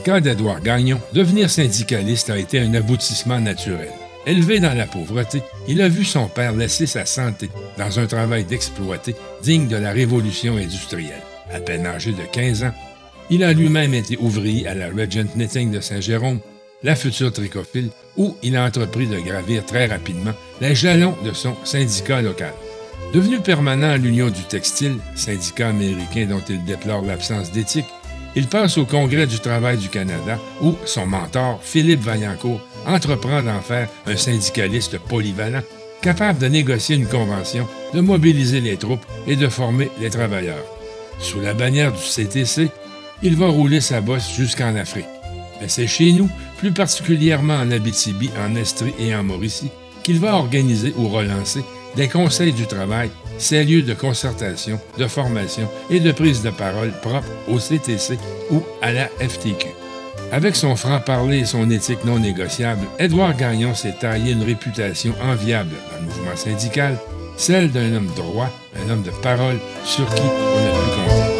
cas d'Édouard Gagnon, devenir syndicaliste a été un aboutissement naturel. Élevé dans la pauvreté, il a vu son père laisser sa santé dans un travail d'exploité digne de la révolution industrielle. À peine âgé de 15 ans, il a lui-même été ouvrier à la Regent Knitting de Saint-Jérôme, la future tricophile, où il a entrepris de gravir très rapidement les jalons de son syndicat local. Devenu permanent à l'Union du textile, syndicat américain dont il déplore l'absence d'éthique, il passe au Congrès du travail du Canada où son mentor, Philippe Vaillancourt, entreprend d'en faire un syndicaliste polyvalent, capable de négocier une convention, de mobiliser les troupes et de former les travailleurs. Sous la bannière du CTC, il va rouler sa bosse jusqu'en Afrique. Mais c'est chez nous, plus particulièrement en Abitibi, en Estrie et en Mauricie, qu'il va organiser ou relancer des conseils du travail, ces lieux de concertation, de formation et de prise de parole propres au CTC ou à la FTQ. Avec son franc-parler et son éthique non négociable, Édouard Gagnon s'est taillé une réputation enviable dans le mouvement syndical, celle d'un homme droit, un homme de parole sur qui on a pu compter.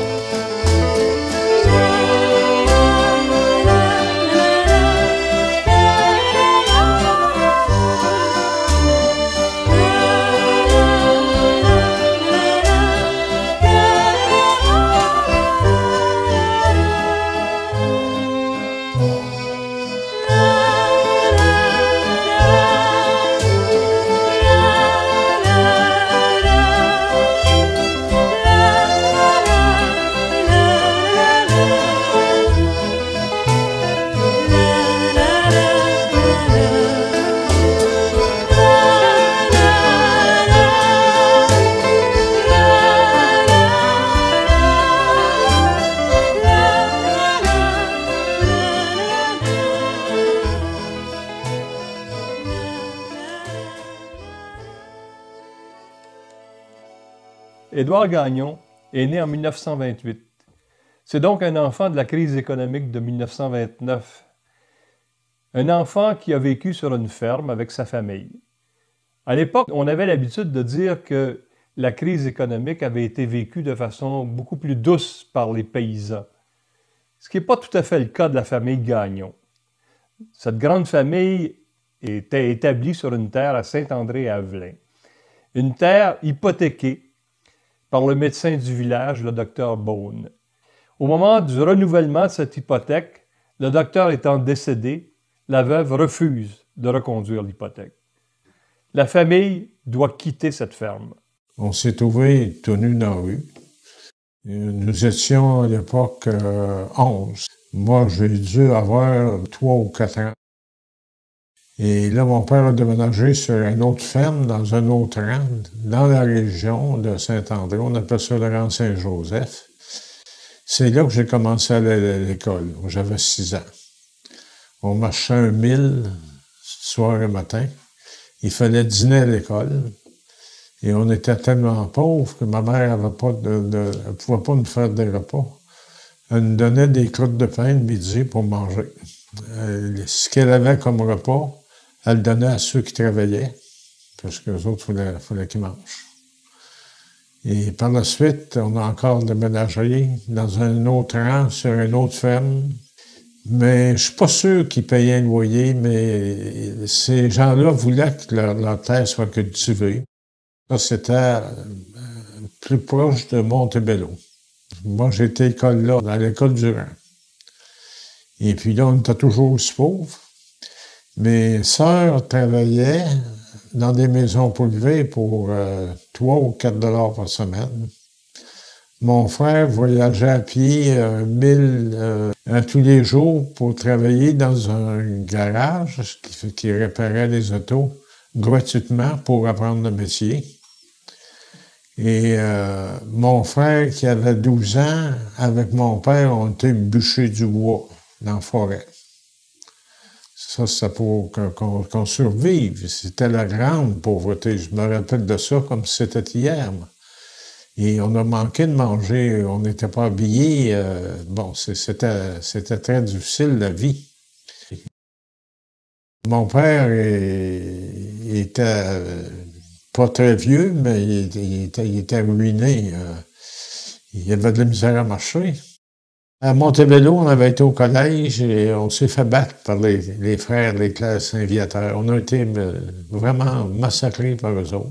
Édouard Gagnon est né en 1928. C'est donc un enfant de la crise économique de 1929. Un enfant qui a vécu sur une ferme avec sa famille. À l'époque, on avait l'habitude de dire que la crise économique avait été vécue de façon beaucoup plus douce par les paysans. Ce qui n'est pas tout à fait le cas de la famille Gagnon. Cette grande famille était établie sur une terre à Saint-André-à-Velin. Une terre hypothéquée par le médecin du village, le docteur Beaune. Au moment du renouvellement de cette hypothèque, le docteur étant décédé, la veuve refuse de reconduire l'hypothèque. La famille doit quitter cette ferme. On s'est trouvés tout nus dans la rue. Nous étions à l'époque 11. Moi, j'ai dû avoir 3 ou 4 ans. Et là, mon père a déménagé sur une autre ferme, dans un autre rang, dans la région de Saint-André. On appelle ça le rang Saint-Joseph. C'est là que j'ai commencé à aller à l'école. J'avais 6 ans. On marchait 1 mille, soir et matin. Il fallait dîner à l'école. Et on était tellement pauvres que ma mère avait pas elle pouvait pas nous faire des repas. Elle nous donnait des croûtes de pain le midi pour manger. Ce qu'elle avait comme repas, elle le donnait à ceux qui travaillaient, parce que les autres, il fallait qu'ils mangent. Et par la suite, on a encore déménagé dans un autre rang, sur une autre ferme. Mais je suis pas sûr qu'ils payaient un loyer, mais ces gens-là voulaient que leur terre soit cultivée. Ça, c'était plus proche de Montebello. Moi, j'étais à l'école là, à l'école du rang. Et puis là, on était toujours aussi pauvres. Mes sœurs travaillaient dans des maisons privées pour 3 ou 4 $ par semaine. Mon frère voyageait à pied 1000 tous les jours pour travailler dans un garage qui réparait les autos gratuitement pour apprendre le métier. Et mon frère, qui avait 12 ans, avec mon père, on était bûcher du bois dans la forêt. Ça, c'est pour qu'on survive. C'était la grande pauvreté. Je me rappelle de ça comme si c'était hier. Et on a manqué de manger. On n'était pas habillés. Bon, c'était très difficile, la vie. Mon père était pas très vieux, mais il était ruiné. Il avait de la misère à marcher. À Montebello, on avait été au collège et on s'est fait battre par les frères des classes Saint-Viateur. On a été vraiment massacrés par eux autres.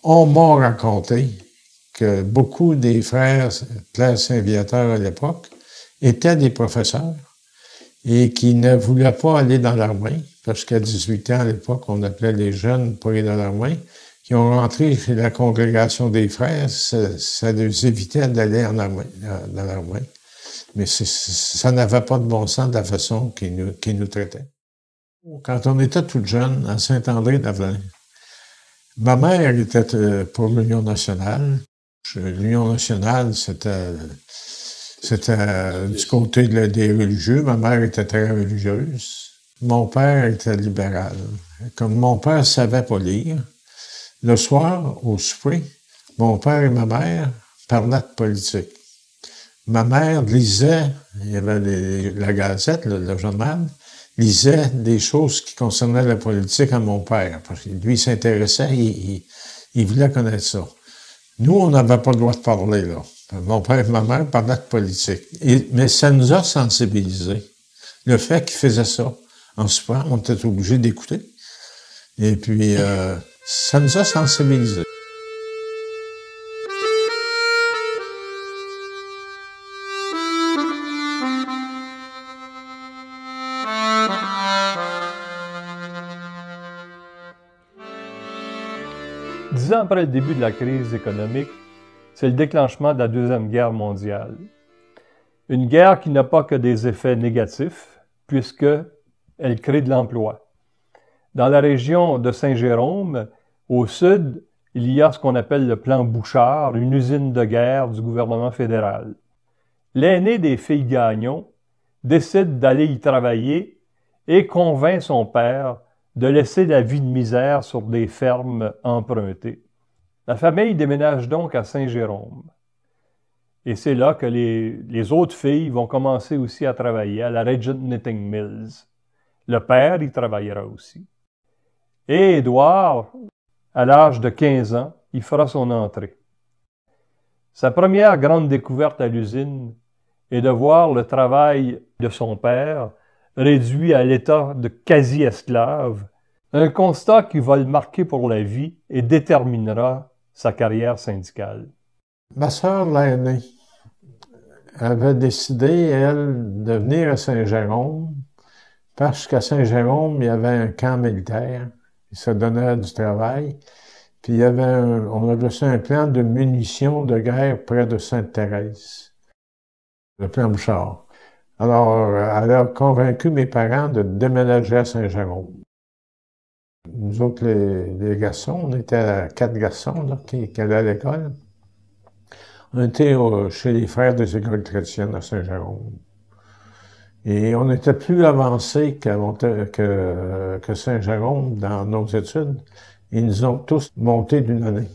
On m'a raconté que beaucoup des frères classes Saint-Viateur à l'époque étaient des professeurs et qui ne voulaient pas aller dans l'armée, parce qu'à 18 ans à l'époque, on appelait les jeunes pour aller dans l'armée, qui ont rentré chez la congrégation des frères, ça les évitait d'aller en armée, dans l'armée. Mais ça n'avait pas de bon sens de la façon qu'ils nous traitaient. Quand on était tout jeune, à Saint-André-d'Avelin, ma mère était pour l'Union nationale. L'Union nationale, c'était du côté des religieux. Ma mère était très religieuse. Mon père était libéral. Comme mon père savait pas lire, le soir, au souper, mon père et ma mère parlaient de politique. Ma mère lisait, il y avait la Gazette, le journal, lisait des choses qui concernaient la politique à mon père, parce que lui s'intéressait, il voulait connaître ça. Nous, on n'avait pas le droit de parler, là. Mon père et ma mère parlaient de politique. Mais ça nous a sensibilisés. Le fait qu'ils faisaient ça en soupant, on était obligés d'écouter. Et puis, ça nous a sensibilisés. Dix ans après le début de la crise économique, c'est le déclenchement de la Deuxième Guerre mondiale. Une guerre qui n'a pas que des effets négatifs, puisqu'elle crée de l'emploi. Dans la région de Saint-Jérôme, au sud, il y a ce qu'on appelle le plan Bouchard, une usine de guerre du gouvernement fédéral. L'aîné des filles Gagnon décide d'aller y travailler et convainc son père de laisser la vie de misère sur des fermes empruntées. La famille déménage donc à Saint-Jérôme. Et c'est là que les autres filles vont commencer aussi à travailler à la Regent Knitting Mills. Le père y travaillera aussi. Et Édouard, à l'âge de 15 ans, il fera son entrée. Sa première grande découverte à l'usine est de voir le travail de son père réduit à l'état de quasi-esclave, un constat qui va le marquer pour la vie et déterminera sa carrière syndicale. Ma sœur, l'aînée, avait décidé, elle, de venir à Saint-Jérôme parce qu'à Saint-Jérôme, il y avait un camp militaire. Il se donnait du travail. Puis il y avait on avait reçu un plan de munitions de guerre près de Sainte-Thérèse. Le plan Bouchard. Alors, elle a convaincu mes parents de déménager à Saint-Jérôme. Nous autres, les garçons, on était 4 garçons là, qui allaient à l'école. On était chez les frères des écoles chrétiennes à Saint-Jérôme. Et on était plus avancés que Saint-Jérôme dans nos études. Ils nous ont tous monté d'une année.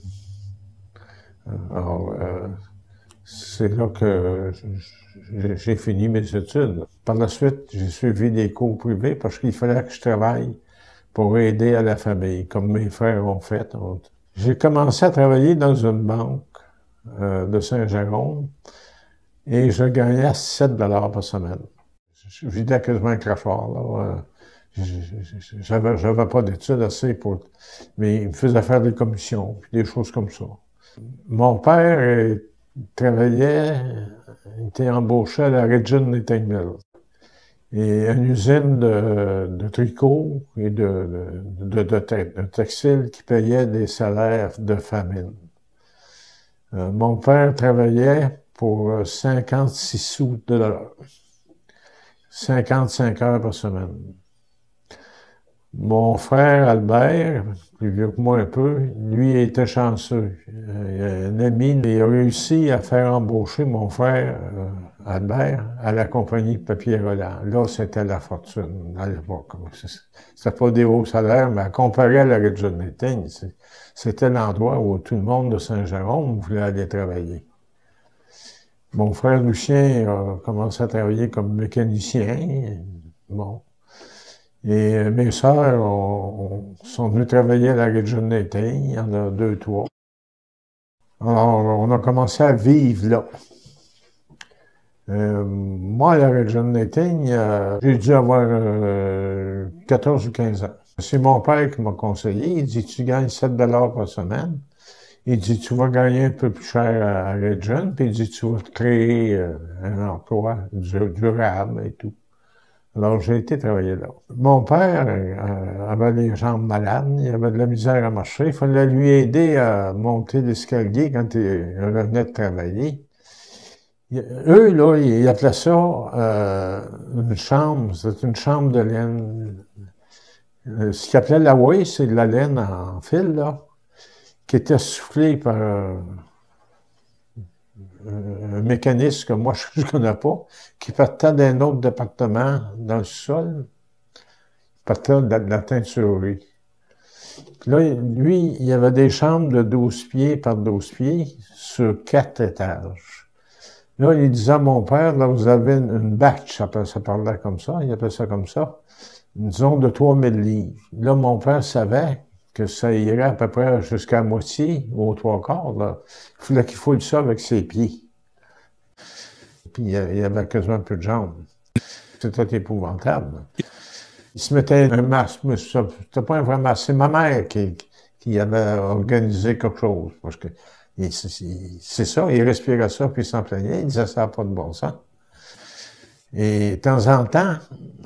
Alors, c'est là que j'ai fini mes études. Par la suite, j'ai suivi des cours privés parce qu'il fallait que je travaille pour aider à la famille, comme mes frères ont fait. J'ai commencé à travailler dans une banque de Saint-Jérôme et je gagnais 7 $ par semaine. Je vidais quasiment un crachoir, là. J'avais pas d'études assez pour... Mais il me faisait faire des commissions, puis des choses comme ça. Mon père travaillait, il était embauché à la Regent Knitting Mills. Et une usine de tricot et de textile qui payait des salaires de famine. Mon père travaillait pour 56 sous de l'heure. 55 heures par semaine. Mon frère Albert, plus vieux que moi un peu, lui était chanceux. Un ami, il a réussi à faire embaucher mon frère Albert à la compagnie Papier Roland. Là, c'était la fortune à l'époque. C'était pas des hauts salaires, mais à comparer à la Regent Knitting, c'était l'endroit où tout le monde de Saint-Jérôme voulait aller travailler. Mon frère Lucien a commencé à travailler comme mécanicien. Bon. Et mes sœurs sont venues travailler à la Regent Knitting. Il y en a 2, 3. Alors, on a commencé à vivre là. Moi, à la Region Knitting, j'ai dû avoir 14 ou 15 ans. C'est mon père qui m'a conseillé. Il dit, tu gagnes 7 par semaine. Il dit, tu vas gagner un peu plus cher à Region, puis il dit, tu vas te créer un emploi durable et tout. Alors, j'ai été travailler là. Mon père avait les jambes malades, il avait de la misère à marcher. Il fallait lui aider à monter l'escalier quand il revenait de travailler. Eux, là, ils appelaient ça une chambre, c'est une chambre de laine. Ce qu'ils appelaient la whey, c'est de la laine en fil, là, qui était soufflée par un mécanisme que moi, je ne connais pas, qui partait d'un autre département dans le sol, partait de la teinturerie. Puis là, lui, il y avait des chambres de 12 pieds par 12 pieds sur 4 étages. Là, il disait à mon père, là, vous avez une batch, ça parlait comme ça, il appelait ça comme ça, une zone de 3000 livres. Là, mon père savait que ça irait à peu près jusqu'à moitié ou aux 3/4, là. Il fallait qu'il foule ça avec ses pieds. Puis il y avait quasiment plus de jambes. C'était épouvantable. Il se mettait un masque, mais c'était pas un vrai masque. C'est ma mère qui avait organisé quelque chose. Parce que c'est ça, il respirait ça, puis il s'en plaignait. Il disait ça n'a pas de bon sens. Et de temps en temps,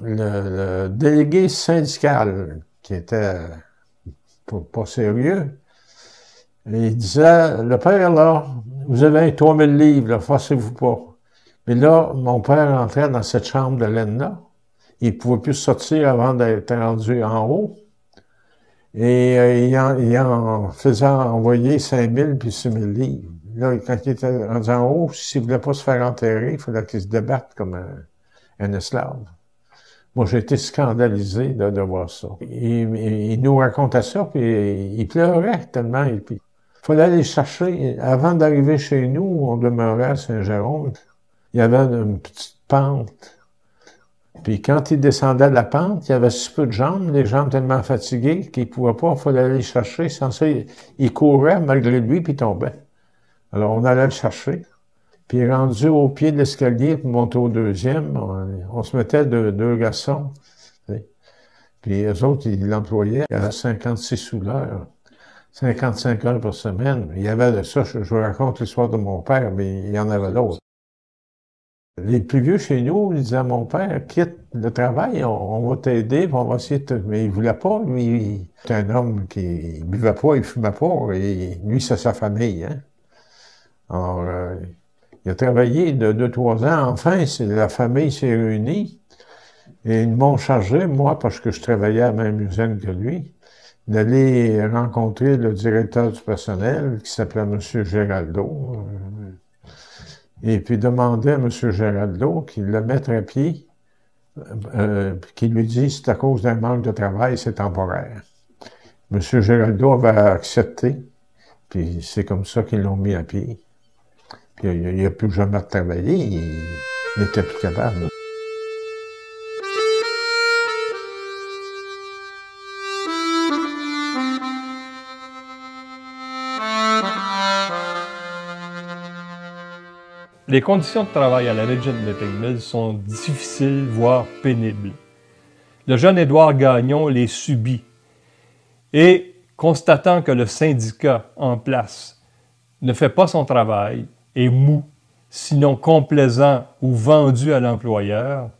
le délégué syndical, qui était pas sérieux, il disait, le père, là, vous avez un 3000 livres, là, forcez-vous pas. Mais là, mon père entrait dans cette chambre de laine-là. Il ne pouvait plus sortir avant d'être rendu en haut. Et il en faisait envoyer 5000 puis 6000 livres. Là, quand il était rendu en haut, s'il ne voulait pas se faire enterrer, il fallait qu'il se débatte comme un esclave. Moi, j'ai été scandalisé de voir ça. Il nous racontait ça, puis il pleurait tellement. Il fallait aller chercher. Avant d'arriver chez nous, on demeurait à Saint-Jérôme. Il y avait une petite pente. Puis quand il descendait de la pente, il y avait si peu de jambes, les jambes tellement fatiguées qu'il ne pouvait pas, il fallait aller le chercher. Sans ça, il courait malgré lui, puis il tombait. Alors on allait le chercher. Puis rendu au pied de l'escalier pour monter au deuxième, on se mettait deux garçons. Puis eux autres, ils l'employaient à 56 sous l'heure, 55 heures par semaine. Il y avait de ça, je vous raconte l'histoire de mon père, mais il y en avait d'autres. Les plus vieux chez nous, ils disaient à mon père, quitte le travail, on va t'aider, on va essayer de te... Mais il voulait pas, lui. C'est un homme qui buvait pas, il fumait pas, et lui, c'est sa famille, hein. Alors, il a travaillé de 2-3 ans. Enfin, la famille s'est réunie. Et ils m'ont chargé, moi, parce que je travaillais à la même usine que lui, d'aller rencontrer le directeur du personnel, qui s'appelait M. Géraldo. Et puis demander à M. Géraldo qu'il le mette à pied, qu'il lui dise c'est à cause d'un manque de travail, c'est temporaire. M. Géraldo avait accepté, puis c'est comme ça qu'ils l'ont mis à pied. Puis il n'a plus jamais travaillé, il n'était plus capable. Les conditions de travail à la Region Knitting Mills sont difficiles, voire pénibles. Le jeune Édouard Gagnon les subit et, constatant que le syndicat en place ne fait pas son travail, est mou, sinon complaisant ou vendu à l'employeur,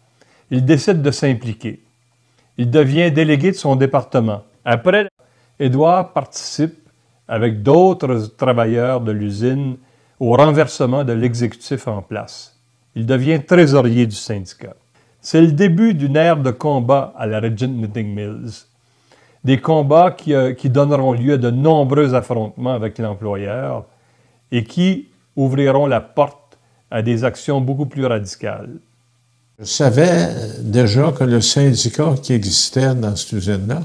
il décide de s'impliquer. Il devient délégué de son département. Après, Édouard participe, avec d'autres travailleurs de l'usine, au renversement de l'exécutif en place. Il devient trésorier du syndicat. C'est le début d'une ère de combat à la Region Knitting Mills. Des combats qui donneront lieu à de nombreux affrontements avec l'employeur et qui ouvriront la porte à des actions beaucoup plus radicales. Je savais déjà que le syndicat qui existait dans cette usine-là,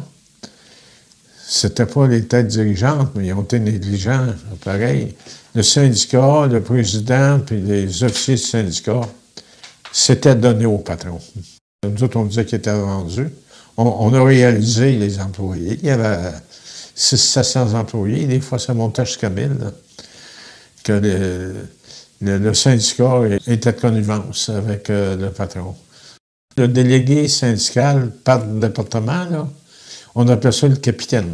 c'était pas les têtes dirigeantes, mais ils ont été négligents, pareil. Le syndicat, le président, puis les officiers du syndicat, c'était donné au patron. Nous autres, on disait qu'ils étaient vendus. On a réalisé les employés. Il y avait 600-700 employés. Des fois, ça montait jusqu'à 1000. Que le syndicat était de connivence avec le patron. Le délégué syndical par département, là, on appelait ça le capitaine.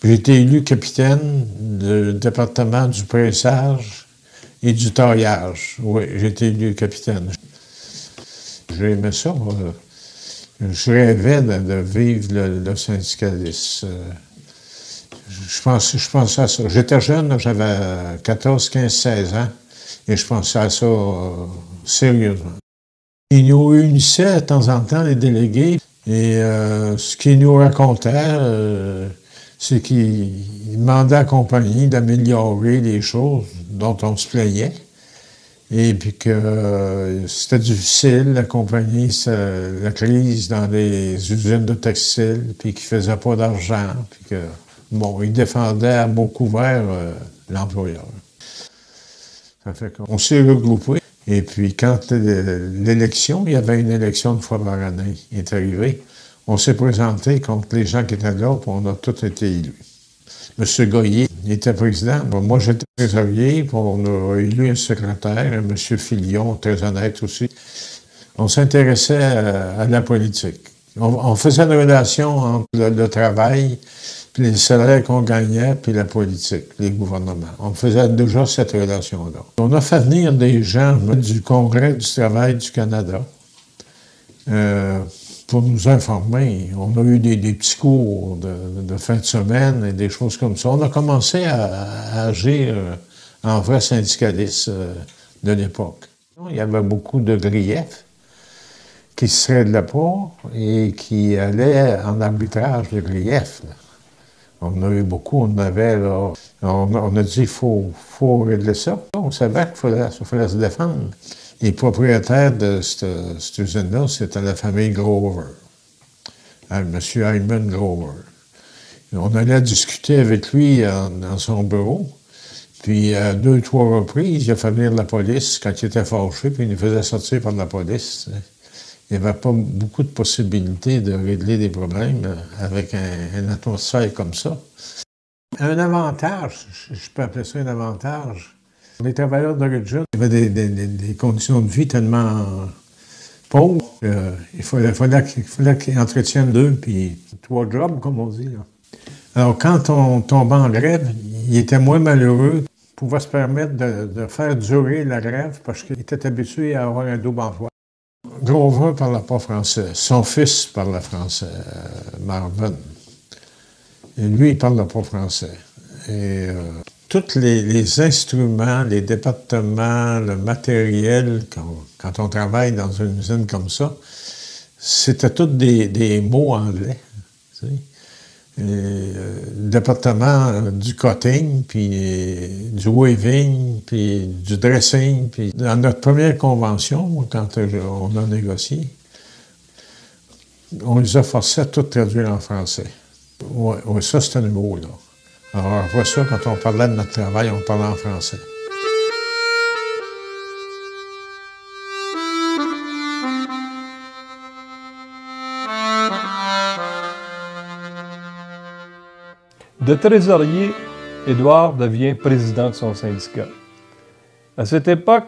J'ai été élu capitaine du département du pressage et du taillage. Oui, j'ai été élu capitaine. J'ai aimé ça. Je rêvais de vivre le syndicalisme. Je pensais à ça. J'étais jeune, j'avais 14, 15, 16 ans, et je pensais à ça sérieusement. Ils nous réunissaient de temps en temps, les délégués, et ce qu'ils nous racontaient, c'est qu'ils demandaient à la compagnie d'améliorer les choses dont on se plaignait. Et puis que c'était difficile, la compagnie, la crise dans les usines de textiles, puis qu'ils ne faisaient pas d'argent, puis que, bon, ils défendaient à mots couverts l'employeur. Ça fait qu'on s'est regroupés. Et puis quand l'élection, il y avait une élection une fois par année, il est arrivé, on s'est présenté contre les gens qui étaient là, puis on a tous été élus. M. Goyer, il était président. Moi, j'étais trésorier, puis on a élu un secrétaire, M. Filion, très honnête aussi. On s'intéressait à la politique. On faisait une relation entre le travail, puis les salaires qu'on gagnait, puis la politique, les gouvernements. On faisait déjà cette relation-là. On a fait venir des gens du Congrès du travail du Canada pour nous informer. On a eu des petits cours de fin de semaine et des choses comme ça. On a commencé à agir en vrai syndicaliste de l'époque. Il y avait beaucoup de griefs qui se réglaient pas et qui allaient en arbitrage de griefs. On en a eu beaucoup, on avait là. On a dit il faut régler ça. On savait qu'il fallait se défendre. Les propriétaires de cette usine-là, c'était la famille Grover, M. Hyman Grover. On allait discuter avec lui dans son bureau, puis à 2 ou 3 reprises, il a fait venir la police quand il était fâché, puis il nous faisait sortir par la police. Il n'y avait pas beaucoup de possibilités de régler des problèmes avec une atmosphère comme ça. Un avantage, je peux appeler ça un avantage. Les travailleurs d'origine avaient des conditions de vie tellement pauvres qu'il fallait qu'ils entretiennent 2 puis 3 jobs, comme on dit. Là. Alors, quand on tombait en grève, ils étaient moins malheureux, pouvaient se permettre de faire durer la grève parce qu'ils étaient habitués à avoir un double emploi. Grover ne parlait pas français. Son fils parlait français, Marvin. Et lui, il ne parlait pas français. Et tous les instruments, les départements, le matériel, quand on travaille dans une usine comme ça, c'était tous des mots anglais. Tu sais. Le département du cutting, puis du weaving, puis du dressing. Puis dans notre première convention, quand on a négocié, on les a forcés à tout traduire en français. Oui, ça, c'était nouveau, là. Alors, après ça, quand on parlait de notre travail, on parlait en français. De trésorier, Édouard devient président de son syndicat. À cette époque,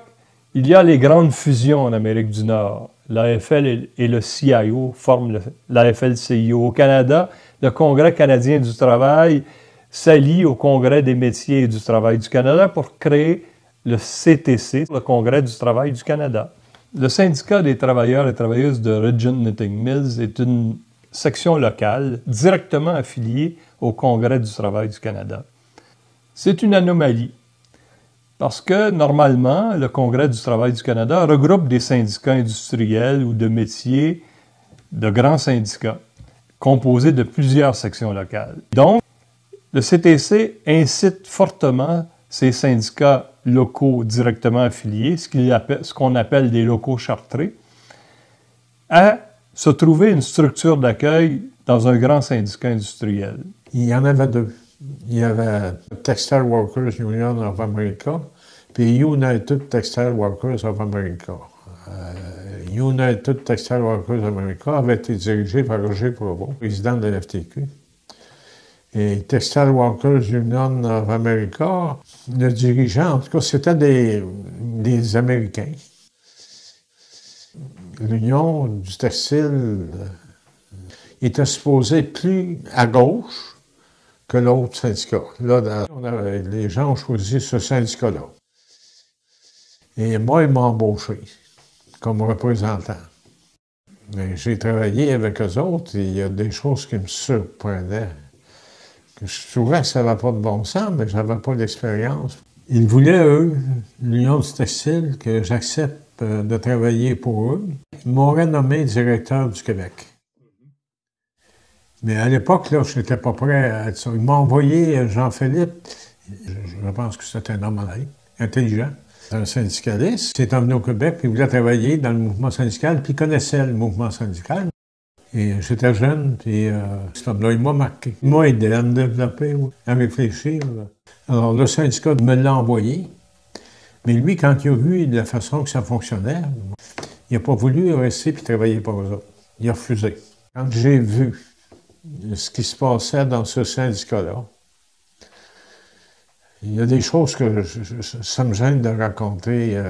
il y a les grandes fusions en Amérique du Nord. L'AFL et le CIO forment l'AFL-CIO. Au Canada, le Congrès canadien du travail s'allie au Congrès des métiers et du travail du Canada pour créer le CTC, le Congrès du travail du Canada. Le syndicat des travailleurs et travailleuses de Regent Knitting Mills est une section locale directement affiliée au Congrès du travail du Canada. C'est une anomalie parce que, normalement, le Congrès du travail du Canada regroupe des syndicats industriels ou de métiers, de grands syndicats, composés de plusieurs sections locales. Donc, le CTC incite fortement ces syndicats locaux directement affiliés, ce qu'on appelle des locaux chartrés, à se trouver une structure d'accueil dans un grand syndicat industriel. Il y en avait 2. Il y avait Textile Workers Union of America, puis United Textile Workers of America. United Textile Workers of America avait été dirigé par Roger Provost, président de la FTQ. Et Textile Workers Union of America Le dirigeant, en tout cas, c'était des Américains. L'Union du textile était supposée plus à gauche que l'autre syndicat. Là, les gens ont choisi ce syndicat-là. Et moi, ils m'ont embauché comme représentant. Mais j'ai travaillé avec eux autres et il y a des choses qui me surprenaient. Je trouvais que ça n'avait pas de bon sens, mais je n'avais pas d'expérience. Ils voulaient, eux, l'Union du textile, que j'accepte de travailler pour eux. Ils m'auraient nommé directeur du Québec. Mais à l'époque, là, je n'étais pas prêt à être ça. Ils m'ont envoyé Jean-Philippe, je pense que c'était un homme honnête, intelligent, un syndicaliste. Il s'est emmené au Québec, puis il voulait travailler dans le mouvement syndical, puis il connaissait le mouvement syndical. Et j'étais jeune, puis cet homme-là, il m'a marqué. Il m'a aidé à me développer, à réfléchir. Alors, le syndicat me l'a envoyé. Mais lui, quand il a vu la façon que ça fonctionnait, il n'a pas voulu rester puis travailler pour eux autres. Il a refusé. Quand j'ai vu ce qui se passait dans ce syndicat-là, il y a des choses que ça me gêne de raconter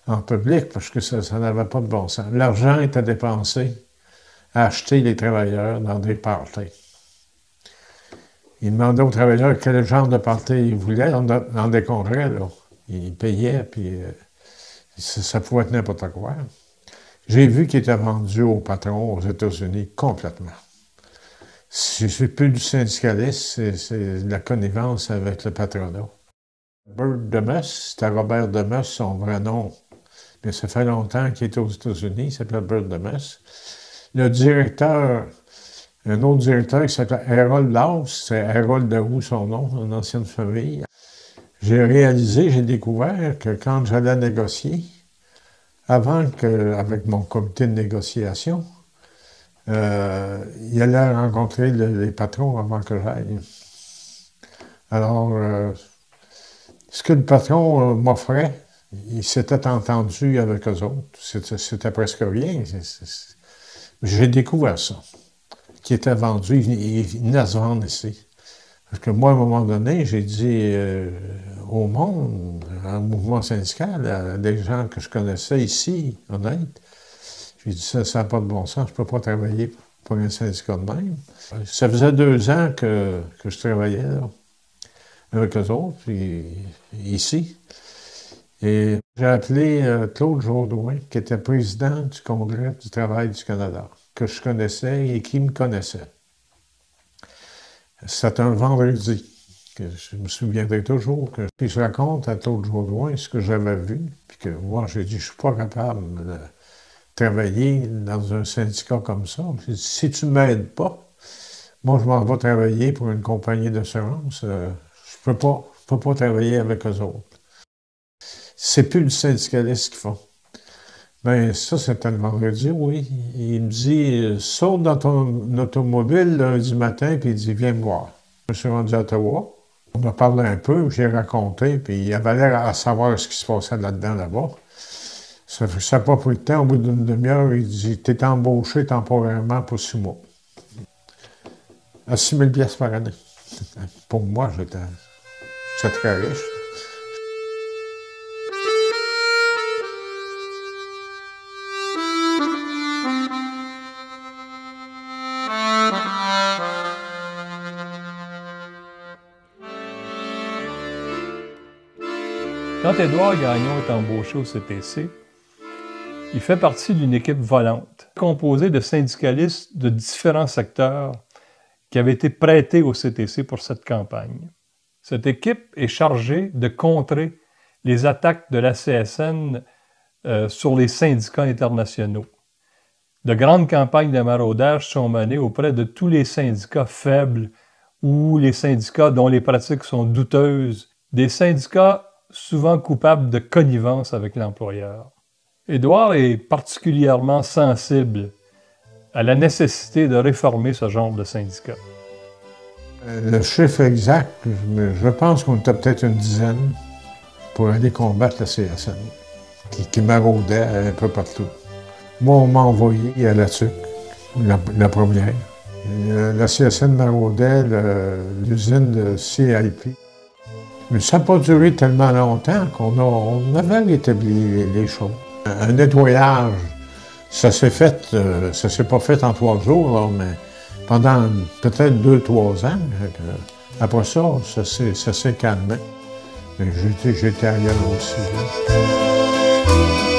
en public parce que ça n'avait pas de bon sens. L'argent était dépensé à acheter les travailleurs dans des parties. Il demandait aux travailleurs quel genre de party ils voulaient dans des congrès, là. Ils payaient, puis ça pouvait être n'importe quoi. J'ai vu qu'il était vendu au patron aux États-Unis complètement. C'est plus du syndicalisme, c'est de la connivence avec le patronat. Bird Demes, c'était Robert Demes, son vrai nom. Mais ça fait longtemps qu'il est aux États-Unis, il s'appelle Bird Demes. Le directeur, un autre directeur qui s'appelle Harold Laus, c'est Harold Daou son nom, une ancienne famille. J'ai découvert que quand j'allais négocier, avec mon comité de négociation, il allait rencontrer les patrons avant que j'aille. Alors, ce que le patron m'offrait, il s'était entendu avec eux autres. C'était presque rien. J'ai découvert ça, qui était vendu, il venait à se vendre ici. Parce que moi, à un moment donné, j'ai dit au monde, un mouvement syndical, à des gens que je connaissais ici, honnêtes, j'ai dit ça n'a pas de bon sens, je ne peux pas travailler pour un syndicat de même. Ça faisait 2 ans que je travaillais là, avec eux autres, puis ici. Et j'ai appelé Claude Jourdouin, qui était président du Congrès du travail du Canada, que je connaissais et qui me connaissait. C'était un vendredi, que je me souviendrai toujours. Puis je raconte à Claude Jourdouin ce que j'avais vu, puis que moi, j'ai dit, je ne suis pas capable de travailler dans un syndicat comme ça. J'ai dit, si tu ne m'aides pas, moi, je m'en vais travailler pour une compagnie d'assurance. Je ne peux pas travailler avec eux autres. C'est plus le syndicaliste qu'ils font. Bien, ça, c'était le vendredi, oui. Il me dit, saute dans ton automobile lundi matin, puis il dit, viens me voir. Je me suis rendu à Ottawa. On a parlé un peu, j'ai raconté, puis il avait l'air à savoir ce qui se passait là-dedans, là-bas. Ça n'a pas pris de temps. Au bout d'une demi-heure, il dit, t'es embauché temporairement pour 6 mois. À 6 000 $ par année. Pour moi, j'étais très riche. Quand Édouard Gagnon est embauché au CTC, il fait partie d'une équipe volante, composée de syndicalistes de différents secteurs qui avaient été prêtés au CTC pour cette campagne. Cette équipe est chargée de contrer les attaques de la CSN sur les syndicats internationaux. De grandes campagnes de maraudage sont menées auprès de tous les syndicats faibles ou les syndicats dont les pratiques sont douteuses, des syndicats souvent coupables de connivence avec l'employeur. Édouard est particulièrement sensible à la nécessité de réformer ce genre de syndicat. Le chiffre exact, je pense qu'on était peut-être une dizaine pour aller combattre la CSN, qui maraudait un peu partout. Moi, on m'a envoyé à la TUC, la première. La CSN maraudait l'usine de CIP. Mais ça n'a pas duré tellement longtemps qu'on avait rétabli les choses. Un nettoyage, ça s'est pas fait en 3 jours, là, mais pendant peut-être 2-3 ans. Après ça, ça s'est calmé. J'étais ailleurs aussi. Là.